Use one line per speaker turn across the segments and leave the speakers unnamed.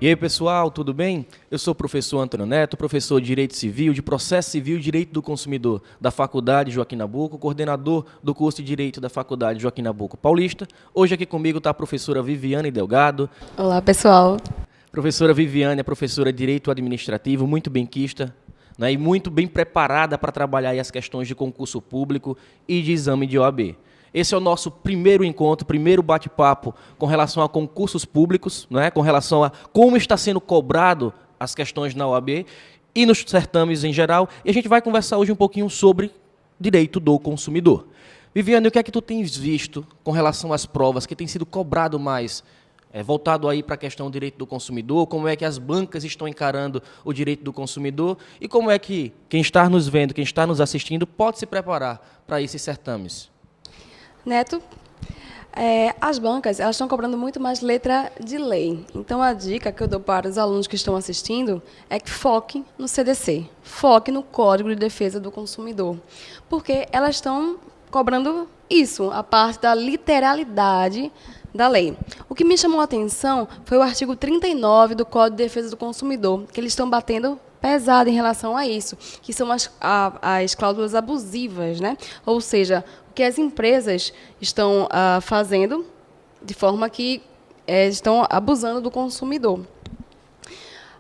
E aí, pessoal, tudo bem? Eu sou o professor Antônio Neto, professor de Direito Civil, de Processo Civil e Direito do Consumidor da Faculdade Joaquim Nabuco, coordenador do curso de Direito da Faculdade Joaquim Nabuco Paulista. Hoje aqui comigo está a professora Viviane Delgado.
Olá, pessoal.
Professora Viviane é professora de Direito Administrativo, muito benquista, né, e muito bem preparada para trabalhar aí as questões de concurso público e de exame de OAB. Esse é o nosso primeiro encontro, primeiro bate-papo com relação a concursos públicos, né, com relação a como está sendo cobrado as questões na OAB e nos certames em geral. E a gente vai conversar hoje um pouquinho sobre direito do consumidor. Viviane, o que é que tu tens visto com relação às provas que tem sido cobrado mais, voltado aí para a questão do direito do consumidor, como é que as bancas estão encarando o direito do consumidor e como é que quem está nos vendo, quem está nos assistindo, pode se preparar para esses certames?
Neto, as bancas elas estão cobrando muito mais letra de lei. Então, a dica que eu dou para os alunos que estão assistindo é que foquem no CDC, foquem no Código de Defesa do Consumidor, porque elas estão cobrando isso, a parte da literalidade da lei. O que me chamou a atenção foi o artigo 39 do Código de Defesa do Consumidor, que eles estão batendo pesado em relação a isso, que são as cláusulas abusivas, né? Ou seja, o que as empresas estão fazendo de forma que estão abusando do consumidor.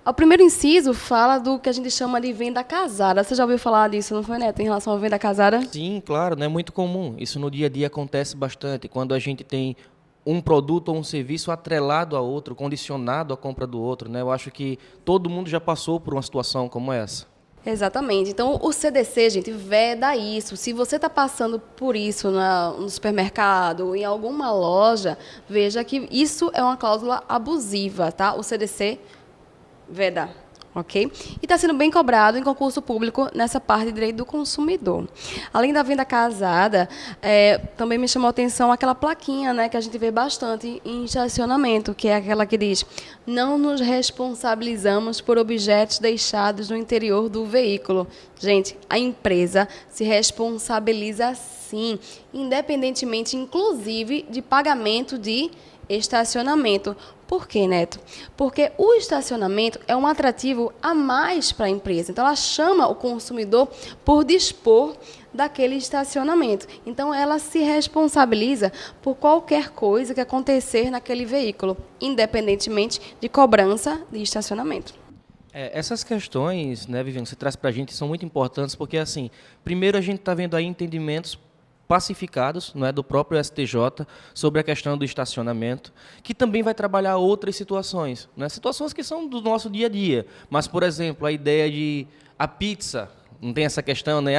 O primeiro inciso fala do que a gente chama de venda casada. Você já ouviu falar disso, não foi, Neto, em relação à venda casada?
Sim, claro, não é muito comum. Isso no dia a dia acontece bastante, quando a gente tem um produto ou um serviço atrelado a outro, condicionado à compra do outro, né? Eu acho que todo mundo já passou por uma situação como essa.
Exatamente. Então, o CDC, gente, veda isso. Se você está passando por isso no supermercado, em alguma loja, veja que isso é uma cláusula abusiva, tá? O CDC veda. Ok? E está sendo bem cobrado em concurso público nessa parte de direito do consumidor. Além da venda casada, também me chamou a atenção aquela plaquinha, né, que a gente vê bastante em estacionamento, que é aquela que diz: não nos responsabilizamos por objetos deixados no interior do veículo. Gente, a empresa se responsabiliza sim, independentemente, inclusive, de pagamento de estacionamento. Por quê, Neto? Porque o estacionamento é um atrativo a mais para a empresa. Então, ela chama o consumidor por dispor daquele estacionamento. Então, ela se responsabiliza por qualquer coisa que acontecer naquele veículo, independentemente de cobrança de estacionamento.
Essas questões, né, Viviane, que você traz para a gente são muito importantes porque, assim, primeiro a gente está vendo aí entendimentos pacificados, não é, do próprio STJ sobre a questão do estacionamento, que também vai trabalhar outras situações, né, situações que são do nosso dia a dia. Mas, por exemplo, a ideia de a pizza, não tem essa questão, né?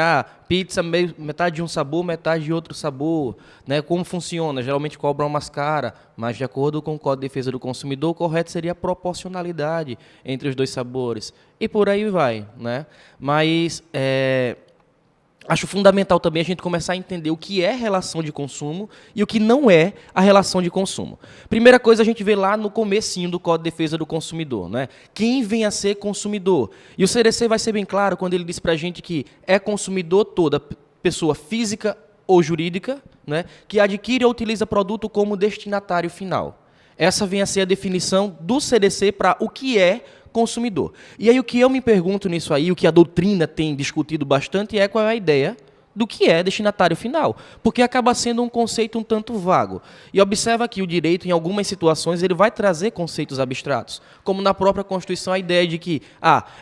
Pizza metade de um sabor, metade de outro sabor, né? Como funciona? Geralmente cobram mais cara, mas de acordo com o Código de Defesa do Consumidor, o correto seria a proporcionalidade entre os dois sabores. E por aí vai, né? Mas acho fundamental também a gente começar a entender o que é relação de consumo e o que não é a relação de consumo. Primeira coisa, a gente vê lá no comecinho do Código de Defesa do Consumidor, né? Quem vem a ser consumidor? E o CDC vai ser bem claro quando ele diz para a gente que é consumidor toda pessoa física ou jurídica, né, que adquire ou utiliza produto como destinatário final. Essa vem a ser a definição do CDC para o que é consumidor. E aí o que eu me pergunto nisso aí, o que a doutrina tem discutido bastante é qual é a ideia do que é destinatário final, porque acaba sendo um conceito um tanto vago. E observa que o direito, em algumas situações, ele vai trazer conceitos abstratos, como na própria Constituição a ideia de que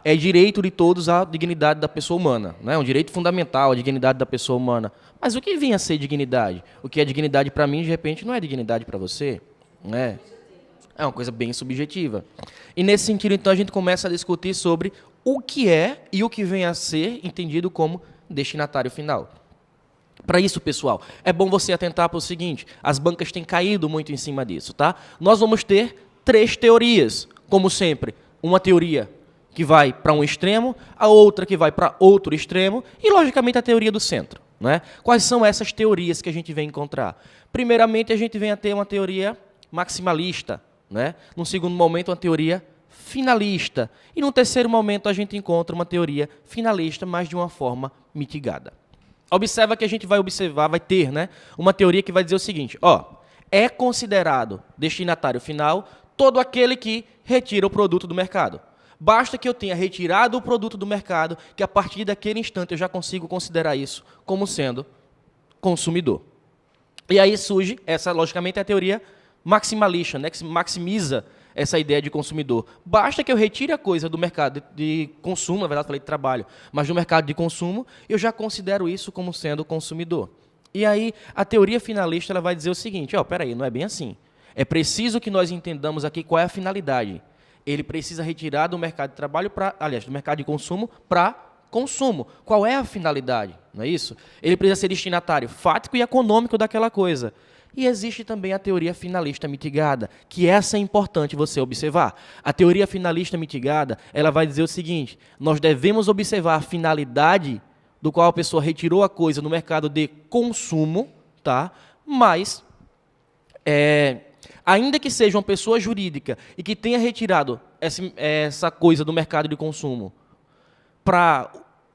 é direito de todos a dignidade da pessoa humana, né? Um direito fundamental a dignidade da pessoa humana. Mas o que vem a ser dignidade? O que é dignidade para mim, de repente, não é dignidade para você, né? É uma coisa bem subjetiva. E nesse sentido, então, a gente começa a discutir sobre o que é e o que vem a ser entendido como destinatário final. Para isso, pessoal, é bom você atentar para o seguinte: as bancas têm caído muito em cima disso, tá? Nós vamos ter 3 teorias, como sempre. Uma teoria que vai para um extremo, a outra que vai para outro extremo e, logicamente, a teoria do centro, né? Quais são essas teorias que a gente vem encontrar? Primeiramente, a gente vem a ter uma teoria maximalista, né? Num segundo momento, uma teoria finalista. E num terceiro momento, a gente encontra uma teoria finalista, mas de uma forma mitigada. Observa que a gente vai ter, né, uma teoria que vai dizer o seguinte: é considerado destinatário final Todo aquele que retira o produto do mercado. Basta que eu tenha retirado o produto do mercado, que a partir daquele instante eu já consigo considerar isso como sendo consumidor. E aí surge, essa logicamente é a teoria maximalista, né, que maximiza essa ideia de consumidor. Basta que eu retire a coisa do mercado de consumo, na verdade falei de trabalho, mas do mercado de consumo, eu já considero isso como sendo consumidor. E aí a teoria finalista ela vai dizer o seguinte, peraí, não é bem assim. É preciso que nós entendamos aqui qual é a finalidade. Ele precisa retirar do mercado de trabalho do mercado de consumo para consumo. Qual é a finalidade? Não é isso? Ele precisa ser destinatário fático e econômico daquela coisa. E existe também a teoria finalista mitigada, que essa é importante você observar. A teoria finalista mitigada, ela vai dizer o seguinte, nós devemos observar a finalidade do qual a pessoa retirou a coisa no mercado de consumo, tá? Mas, ainda que seja uma pessoa jurídica e que tenha retirado essa coisa do mercado de consumo,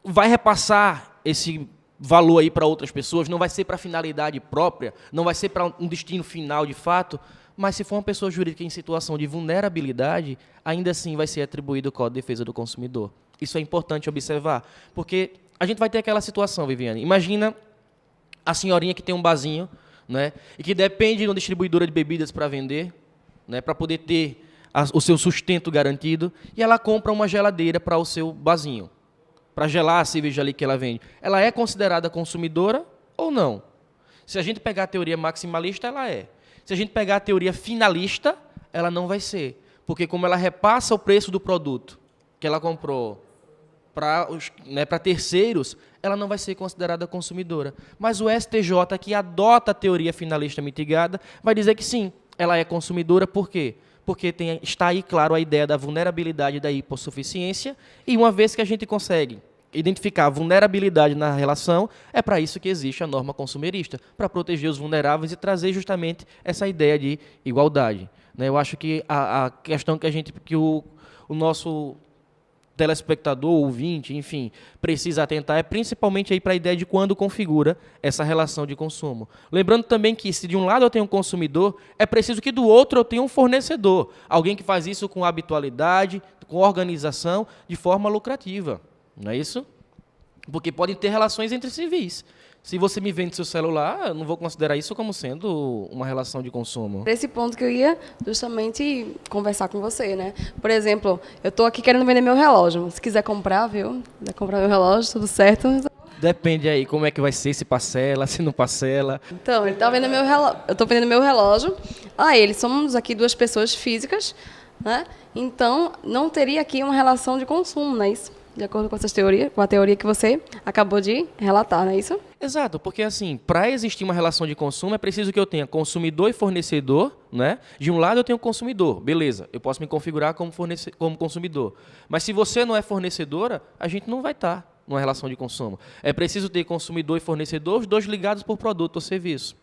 vai repassar esse valor aí para outras pessoas, não vai ser para finalidade própria, não vai ser para um destino final de fato, mas se for uma pessoa jurídica em situação de vulnerabilidade, ainda assim vai ser atribuído o Código de Defesa do Consumidor. Isso é importante observar, porque a gente vai ter aquela situação, Viviane. Imagina a senhorinha que tem um barzinho, né, e que depende de uma distribuidora de bebidas para vender, né, para poder ter o seu sustento garantido, e ela compra uma geladeira para o seu barzinho, para gelar a cerveja ali que ela vende. Ela é considerada consumidora ou não? Se a gente pegar a teoria maximalista, ela é. Se a gente pegar a teoria finalista, ela não vai ser. Porque como ela repassa o preço do produto que ela comprou para terceiros, ela não vai ser considerada consumidora. Mas o STJ, que adota a teoria finalista mitigada, vai dizer que sim, ela é consumidora. Por quê? Porque está aí, claro, a ideia da vulnerabilidade e da hipossuficiência, e uma vez que a gente consegue identificar a vulnerabilidade na relação, é para isso que existe a norma consumerista, para proteger os vulneráveis e trazer justamente essa ideia de igualdade. Né? Eu acho que a questão que o nosso telespectador, ouvinte, enfim, precisa atentar é principalmente aí para a ideia de quando configura essa relação de consumo. Lembrando também que se de um lado eu tenho um consumidor, é preciso que do outro eu tenha um fornecedor, alguém que faz isso com habitualidade, com organização, de forma lucrativa. Não é isso? Porque podem ter relações entre civis. Se você me vende seu celular, eu não vou considerar isso como sendo uma relação de consumo.
Esse ponto que eu ia justamente conversar com você, né? Por exemplo, eu estou aqui querendo vender meu relógio. Se quiser comprar, viu? Quiser comprar meu relógio, tudo certo.
Depende aí como é que vai ser, se parcela, se não parcela.
Então, ele tá vendendo meu relógio. Eu estou vendendo meu relógio. Eles somos aqui duas pessoas físicas, né? Então, não teria aqui uma relação de consumo, não é isso? De acordo com essas teorias, com a teoria que você acabou de relatar, não é isso?
Exato, porque assim, para existir uma relação de consumo é preciso que eu tenha consumidor e fornecedor, né? De um lado eu tenho consumidor, beleza, eu posso me configurar como consumidor. Mas se você não é fornecedora, a gente não vai estar numa relação de consumo. É preciso ter consumidor e fornecedor, os dois ligados por produto ou serviço.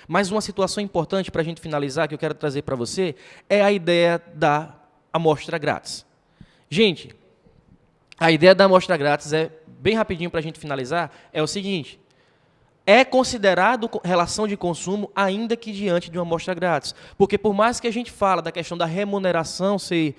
Mas uma situação importante para a gente finalizar, que eu quero trazer para você, é a ideia da amostra grátis. Gente, a ideia da amostra grátis é, bem rapidinho para a gente finalizar, é o seguinte: é considerado relação de consumo ainda que diante de uma amostra grátis. Porque por mais que a gente fala da questão da remuneração ser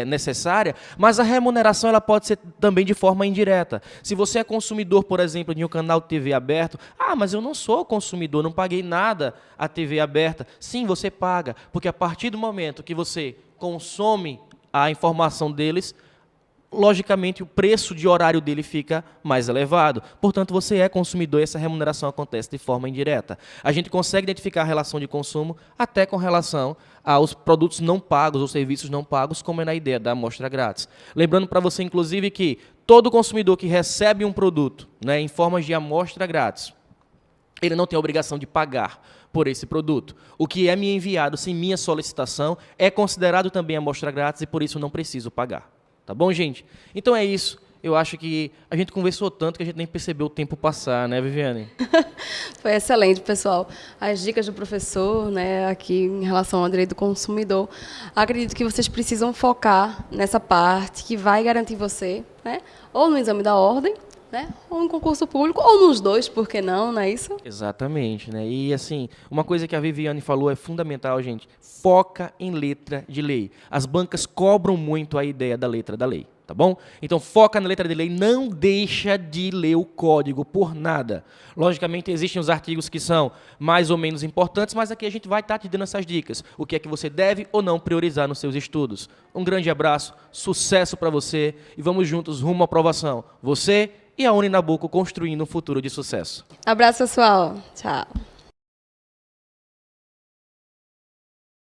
necessária, mas a remuneração ela pode ser também de forma indireta. Se você é consumidor, por exemplo, de um canal de TV aberto, mas eu não sou consumidor, não paguei nada à TV aberta. Sim, você paga, porque a partir do momento que você consome a informação deles, logicamente, o preço de horário dele fica mais elevado. Portanto, você é consumidor e essa remuneração acontece de forma indireta. A gente consegue identificar a relação de consumo até com relação aos produtos não pagos ou serviços não pagos, como é na ideia da amostra grátis. Lembrando para você, inclusive, que todo consumidor que recebe um produto, né, em forma de amostra grátis, ele não tem a obrigação de pagar por esse produto. O que é me enviado sem minha solicitação é considerado também amostra grátis e, por isso, não preciso pagar. Tá bom, gente? Então é isso. Eu acho que a gente conversou tanto que a gente nem percebeu o tempo passar, né, Viviane?
Foi excelente, pessoal. As dicas do professor, né, aqui em relação ao direito do consumidor. Acredito que vocês precisam focar nessa parte que vai garantir você, né, ou no exame da ordem, né? Ou em concurso público, ou nos dois, por que não é isso?
Exatamente, né? E assim, uma coisa que a Viviane falou é fundamental, gente. Foca em letra de lei. As bancas cobram muito a ideia da letra da lei, tá bom? Então foca na letra de lei, não deixa de ler o código por nada. Logicamente existem os artigos que são mais ou menos importantes, mas aqui a gente vai estar te dando essas dicas. O que é que você deve ou não priorizar nos seus estudos. Um grande abraço, sucesso para você e vamos juntos rumo à aprovação. Você e a Uninabuco construindo um futuro de sucesso.
Abraço, pessoal. Tchau.